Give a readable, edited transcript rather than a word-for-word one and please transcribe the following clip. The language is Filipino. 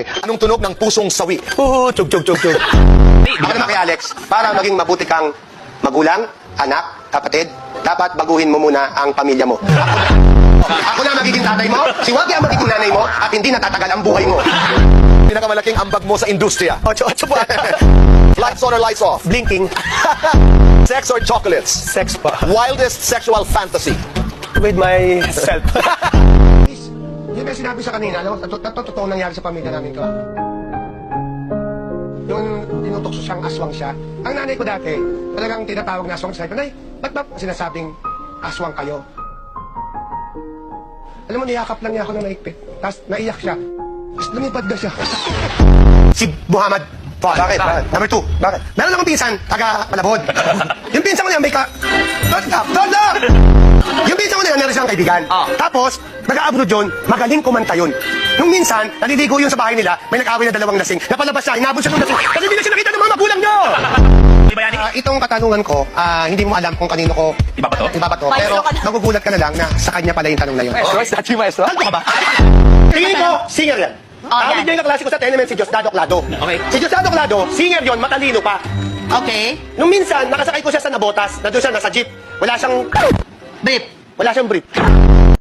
Okay, anong tunog ng pusong sawi? Chug, chug, chug, chug. Ako naman kay Alex, para maging mabuti kang magulang, anak, kapatid, dapat baguhin mo muna ang pamilya mo. Ako na magiging tatay mo, si Wagi ang magiging nanay mo, at hindi natatagal ang buhay mo. Pinakamalaking ambag mo sa industriya. 8 pa. Lights on or lights off? Blinking. Sex or chocolates? Sex pa. Wildest sexual fantasy? With myself. Yung may sinabi sa kanina, alam mo, totoo nangyari sa pamilya namin ko. Yung tinutokso siyang aswang siya. Ang nanay ko dati, talagang tinatawag na aswang. Sabi ko, Nay, ba't ba sinasabing aswang kayo? Alam mo, niyakap lang niya ako ng naikpit. Tapos naiyak siya. Tapos lumipad na siya. Si Muhammad. Bakit? Number 2. Bakit? Meron akong pinsan, taga Malabon. Yung pinsan ko niya, may Don't! Yung pinsan ko niya, meron siyang kaibigan. Tapos, nag-abroad yun, magaling kumanta yun. Nung minsan, naliligo yun sa bahay nila, may nag-away na 2 lasing. Napalabas siya, hinabol siya ng lasing. Kasi hindi na siya nakita ng mga magulang niyo! Itong katanungan ko, hindi mo alam kung kanino ko ibabato. Pero magugulat ka na lang na sa kanya pala yung tanong na yun. Maestro, is that you, maestro? Ano ka ba? Tingin ko, singer yan. Alit niya yung kaklase ko sa tenement si Diosdado Clado. Okay. Si Diosdado Clado, singer yon, matalino pa. Okay. Nung minsan, nakasakay ko siya sa nabotas, na doon siya nasa jeep. Wala siyang Brief. Wala siyang brief.